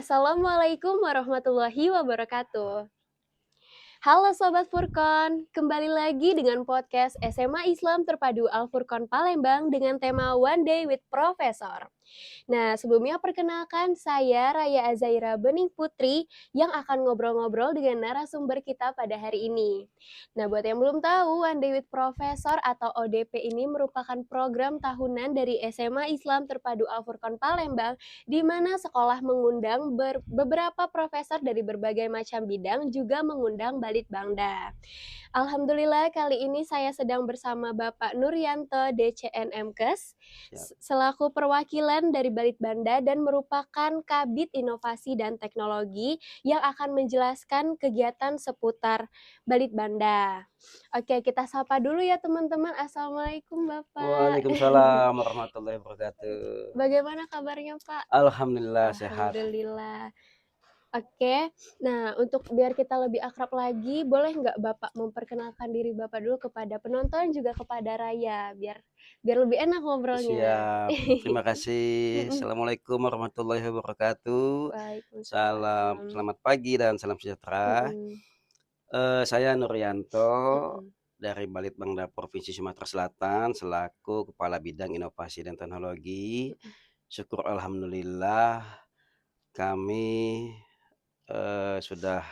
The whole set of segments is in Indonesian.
Assalamualaikum warahmatullahi wabarakatuh. Halo Sobat Furkon, kembali lagi dengan podcast SMA Islam Terpadu Al Furqon Palembang dengan tema One Day with Profesor. Nah, sebelumnya perkenalkan saya Raya Azaira Bening Putri yang akan ngobrol-ngobrol dengan narasumber kita pada hari ini. Nah, buat yang belum tahu, One Day with Profesor atau ODP ini merupakan program tahunan dari SMA Islam Terpadu Al Furqon Palembang di mana sekolah mengundang beberapa profesor dari berbagai macam bidang juga mengundang Balitbangda. Alhamdulillah kali ini saya sedang bersama Bapak Nuryanto DCNMkes Siap. selaku perwakilan dari Balitbangda dan merupakan Kabid Inovasi dan Teknologi yang akan menjelaskan kegiatan seputar Balitbangda. Oke, kita sapa dulu ya teman-teman. Assalamualaikum Bapak. Waalaikumsalam warahmatullahi wabarakatuh. Bagaimana kabarnya Pak? Alhamdulillah sehat. Alhamdulillah. Oke, nah untuk biar kita lebih akrab lagi, boleh nggak Bapak memperkenalkan diri Bapak dulu kepada penonton juga kepada Raya, biar lebih enak ngobrolnya. Siap. Terima kasih. Mhm. Assalamualaikum warahmatullahi wabarakatuh. Salam Waalaikumsalam. selamat pagi dan salam sejahtera. Mhm, Saya Nuryanto mhm, dari Balitbangda Provinsi Sumatera Selatan selaku Kepala Bidang Inovasi dan Teknologi. mhm, Syukur alhamdulillah kami sudah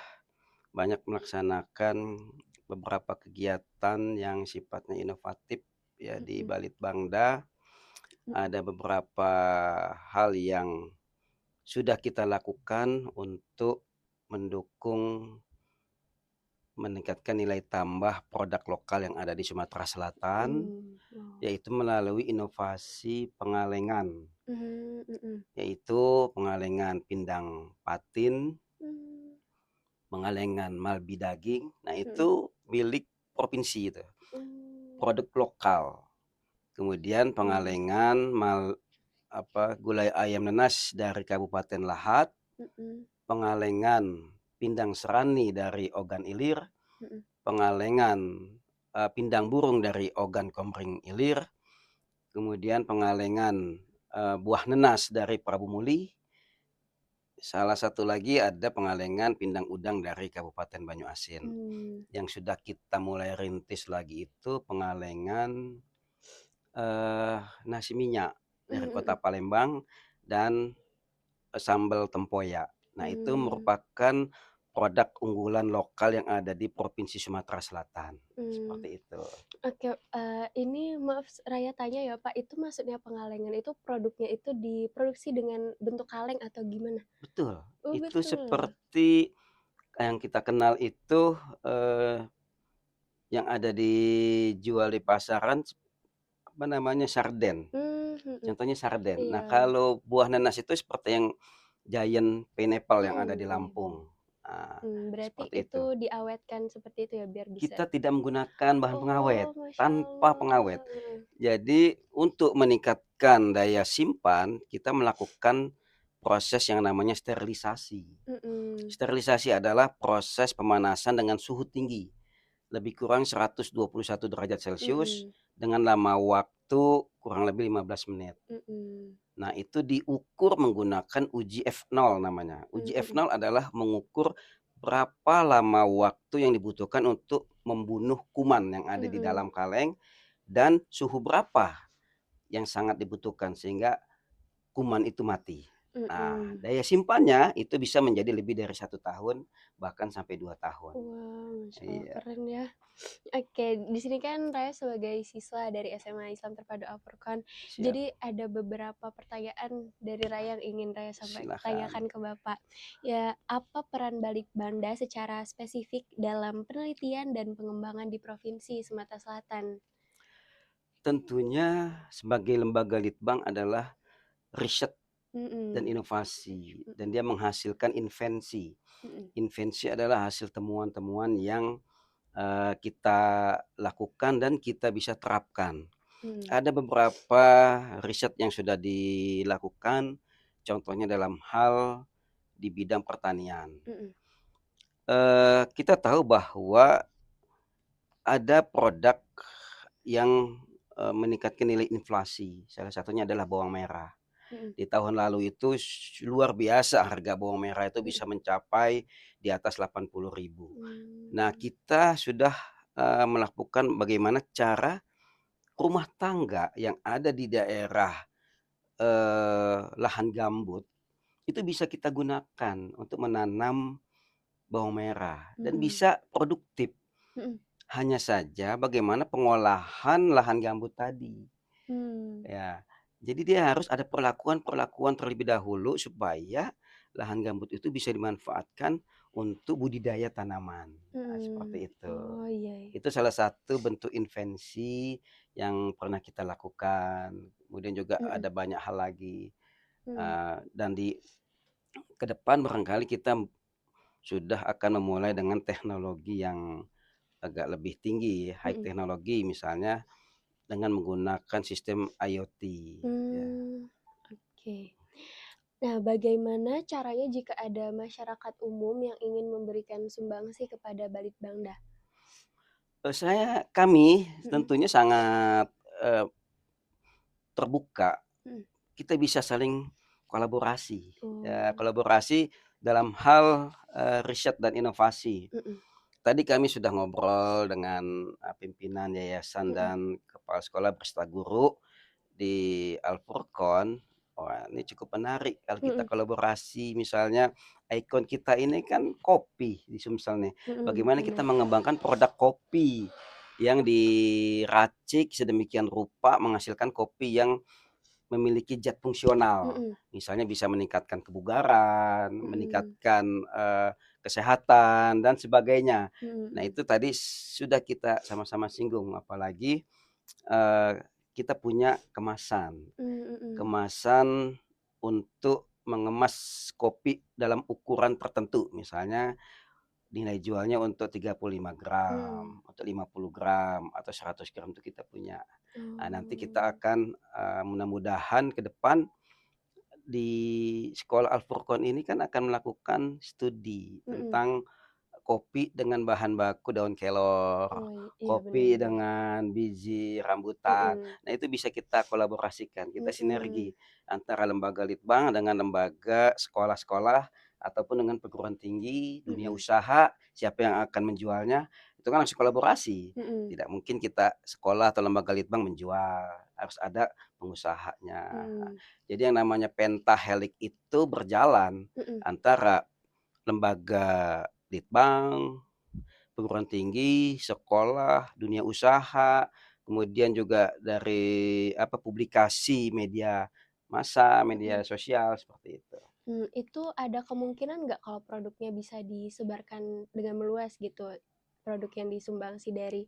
banyak melaksanakan beberapa kegiatan yang sifatnya inovatif ya di mhm, Balitbangda. mhm, Ada beberapa hal yang sudah kita lakukan untuk mendukung meningkatkan nilai tambah produk lokal yang ada di Sumatera Selatan, oh, yaitu melalui inovasi pengalengan, mhm, yaitu pengalengan pindang patin, mmm, pengalengan malbi daging. Nah, mhm, itu milik provinsi itu, oh, produk lokal. Kemudian mmm, pengalengan gulai ayam nenas dari Kabupaten Lahat, mhm, pengalengan pindang serani dari Ogan Ilir, mhm, pengalengan pindang burung dari Ogan Komering Ilir, kemudian pengalengan buah nenas dari Prabu Muli. Salah satu lagi ada pengalengan pindang udang dari Kabupaten Banyuasin. mmm, Yang sudah kita mulai rintis lagi itu pengalengan nasi minyak dari mhm, Kota mhm, Palembang dan sambal tempoyak. Nah, itu mmm. merupakan produk unggulan lokal yang ada di Provinsi Sumatera Selatan, Mmm, seperti itu. oke, ini maaf Raya tanya ya Pak, itu maksudnya pengalengan itu produknya itu diproduksi dengan bentuk kaleng atau gimana? Betul, Oh itu betul? seperti yang kita kenal itu, eee, yang ada dijual di pasaran apa namanya, sarden, Mhm, contohnya sarden. Nah, iya, kalau buah nanas itu seperti yang giant pineapple yang ada di pineapple. Lampung. Nah, Berarti seperti itu itu. diawetkan seperti itu ya biar bisa Kita tidak menggunakan bahan pengawet, oh Masya tanpa Allah, pengawet. Jadi untuk meningkatkan daya simpan, kita melakukan proses yang namanya sterilisasi. mhm, Sterilisasi adalah proses pemanasan dengan suhu tinggi, lebih kurang 121 derajat Celcius mhm, dengan lama waktu kurang lebih 15 menit. mhm, Nah, itu diukur menggunakan uji F0 namanya. mmm, Uji mhm, F0 adalah mengukur berapa lama waktu yang dibutuhkan untuk membunuh kuman yang ada di mhm, dalam kaleng dan suhu berapa yang sangat dibutuhkan sehingga kuman itu mati. Nah, mhm. daya simpannya itu bisa menjadi lebih dari 1 tahun, bahkan sampai 2 tahun. Wah, Masya Allah Iya, keren ya. Oke, di sini kan Raya sebagai siswa dari SMA Islam Terpadu Al Furqon. siap. Jadi ada beberapa pertanyaan dari Raya yang ingin Raya tanyakan Silakan. ke Bapak. Ya, apa peran Balik Bangda secara spesifik dalam penelitian dan pengembangan di Provinsi Sumatera Selatan? Tentunya sebagai lembaga litbang adalah riset dan Mhm, inovasi dan mhm, dia menghasilkan invensi. mhm, Invensi adalah hasil temuan-temuan yang, kita lakukan dan kita bisa terapkan. mhm, Ada beberapa riset yang sudah dilakukan, contohnya dalam hal di bidang pertanian. mhm, Kita tahu bahwa ada produk yang, meningkatkan nilai inflasi, salah satunya adalah bawang merah. Mhm. Di tahun lalu itu luar biasa harga bawang merah itu Mhm. bisa mencapai di atas 80.000. Nah, Mmm. kita sudah, melakukan bagaimana cara rumah tangga yang ada di daerah, lahan gambut, itu bisa kita gunakan untuk menanam bawang merah dan Mhm. bisa produktif. Mhm. Hanya saja bagaimana pengolahan lahan gambut tadi. Mmm. Ya, jadi dia harus ada perlakuan-perlakuan terlebih dahulu supaya lahan gambut itu bisa dimanfaatkan untuk budidaya tanaman. Nah, Mhm. seperti itu. Oh, iya iya. Itu salah satu bentuk invensi yang pernah kita lakukan. Kemudian juga Mhm. ada banyak hal lagi, Mmm. dan di ke depan barangkali kita sudah akan memulai dengan teknologi yang agak lebih tinggi, high Mhm. teknologi misalnya dengan menggunakan sistem IoT, ya. Mmm. Oke. Nah, bagaimana caranya jika ada masyarakat umum yang ingin memberikan sumbangsi kepada Balitbangda? Kami Mhm. tentunya sangat, eee, terbuka, Mhm. kita bisa saling kolaborasi, ya Oh. kolaborasi dalam hal, riset dan inovasi. Mhm. Tadi kami sudah ngobrol dengan, pimpinan yayasan Mhm. dan kepala sekolah berserta guru di Al-Furqon. Wah, ini cukup menarik kalau kita Mhm. kolaborasi, misalnya ikon kita ini kan kopi di Sumsel nih. Mhm. Bagaimana kita Benar. mengembangkan produk kopi yang diracik sedemikian rupa menghasilkan kopi yang memiliki zat fungsional. Mhm. Misalnya bisa meningkatkan kebugaran, Mhm. meningkatkan, kesehatan dan sebagainya. Mhm. Nah, Mhm. itu tadi sudah kita sama-sama singgung, apalagi, eee, kita punya kemasan. Mmm. Mhm. Kemasan untuk mengemas kopi dalam ukuran tertentu, misalnya nilai jualnya untuk 35 Mmm. gram, untuk 50 gram, atau 100 gram itu kita punya. Nah, nanti kita Oh. akan, mudah-mudahan ke depan di sekolah Al-Furqon ini kan akan melakukan studi Mhm. tentang kopi dengan bahan baku daun kelor, Oh, iya, benar kopi benar. dengan biji rambutan. Mhm. Nah, itu bisa kita kolaborasikan, kita sinergi Mhm. antara lembaga Litbang dengan lembaga sekolah-sekolah ataupun dengan perguruan tinggi, dunia Mhm. usaha, siapa yang akan menjualnya, itu kan harus kolaborasi. Mhm. Tidak mungkin kita sekolah atau lembaga Litbang menjual, harus ada pengusahanya. Mhm. Jadi yang namanya pentahelik itu berjalan Mhm. antara lembaga Litbang, perguruan tinggi, sekolah, dunia usaha, kemudian juga dari publikasi media massa, media Mhm. sosial, seperti itu. Itu ada kemungkinan nggak kalau produknya bisa disebarkan dengan meluas gitu? Produk yang disumbangsi dari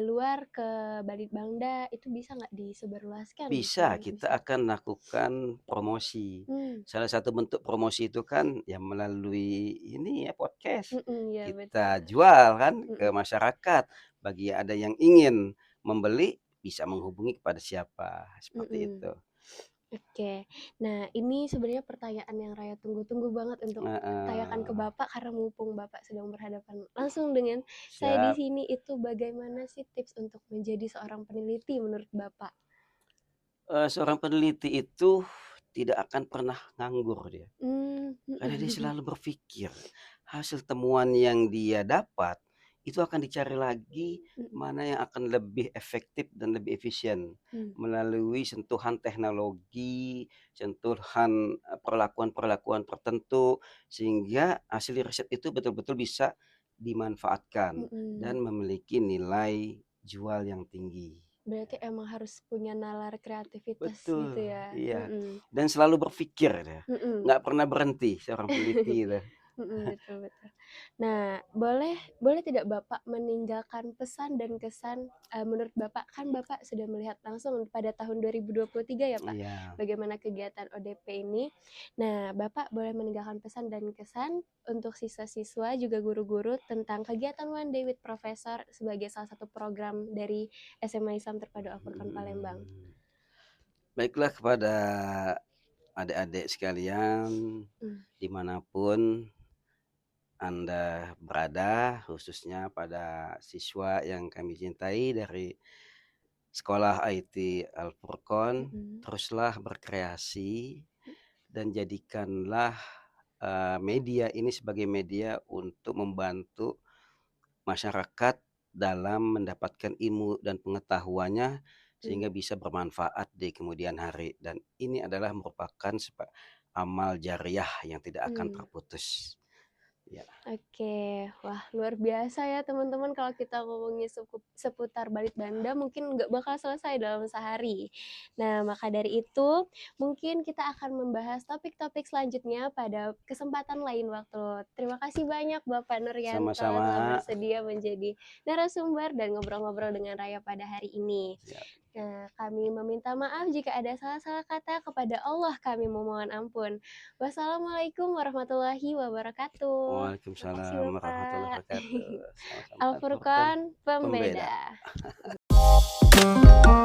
luar ke Balitbangda itu bisa nggak disebarluaskan Bisa, mungkin? kita Bisa? akan lakukan promosi. Mmm. Salah satu bentuk promosi itu kan ya melalui ini ya, podcast. Mhm. Iya, betul. Kita jual kan ke Mhm. masyarakat, bagi ada yang ingin membeli bisa menghubungi kepada siapa, seperti Mhm. itu. Oke. Nah, ini sebenarnya pertanyaan yang Raya tunggu-tunggu banget untuk tanyakan ke Heeh, Bapak karena mumpung Bapak sedang berhadapan langsung dengan saya di siap. sini, itu bagaimana sih tips untuk menjadi seorang peneliti menurut Bapak? Seorang peneliti itu tidak akan pernah nganggur dia, Mmm. karena dia Mhm. selalu berpikir, hasil temuan yang dia dapat, itu akan dicari lagi Mhm. mana yang akan lebih efektif dan lebih efisien, Mmm. melalui sentuhan teknologi, sentuhan, perlakuan-perlakuan tertentu, sehingga hasil riset itu betul-betul bisa dimanfaatkan dan Mhm. memiliki nilai jual yang tinggi. Berarti emang harus punya nalar kreativitas gitu Betul, ya? iya, Mhm. dan selalu berpikir dia, Mhm. nggak pernah berhenti seorang peneliti itu. Mhm. Betul betul. Nah, boleh boleh tidak Bapak meninggalkan pesan dan kesan, menurut Bapak kan Bapak sudah melihat langsung pada tahun 2023 ya, Pak, Iya, bagaimana kegiatan ODP ini. Nah, Bapak boleh meninggalkan pesan dan kesan untuk siswa-siswa juga guru-guru tentang kegiatan One Day with Professor sebagai salah satu program dari SMA Islam Terpadu Al-Furqon Palembang. mhm. Baiklah kepada adik-adik sekalian, Mmm. dimanapun Anda berada, khususnya pada siswa yang kami cintai dari sekolah IT Al-Furqon, Mhm. teruslah berkreasi dan jadikanlah media ini sebagai media untuk membantu masyarakat dalam mendapatkan ilmu dan pengetahuannya Mmm. sehingga bisa bermanfaat di kemudian hari, dan ini adalah merupakan amal jariyah yang tidak akan Mmm. terputus. Ya, Oke, wah luar biasa ya teman-teman kalau kita ngomongin seputar Balit Banda mungkin nggak bakal selesai dalam sehari. Nah, maka dari itu mungkin kita akan membahas topik-topik selanjutnya pada kesempatan lain waktu. Terima kasih banyak Bapak Nuryanto sama-sama. telah bersedia menjadi narasumber dan ngobrol-ngobrol dengan Raya pada hari ini. Siap. Nah, kami meminta maaf jika ada salah-salah kata, kepada Allah kami memohon ampun. Wassalamualaikum warahmatullahi wabarakatuh. Makasih Waalaikumsalam warahmatullahi Bapak. wabarakatuh. Sama-sama Al Furqon, Al-Furqon pembeda. Pembeda.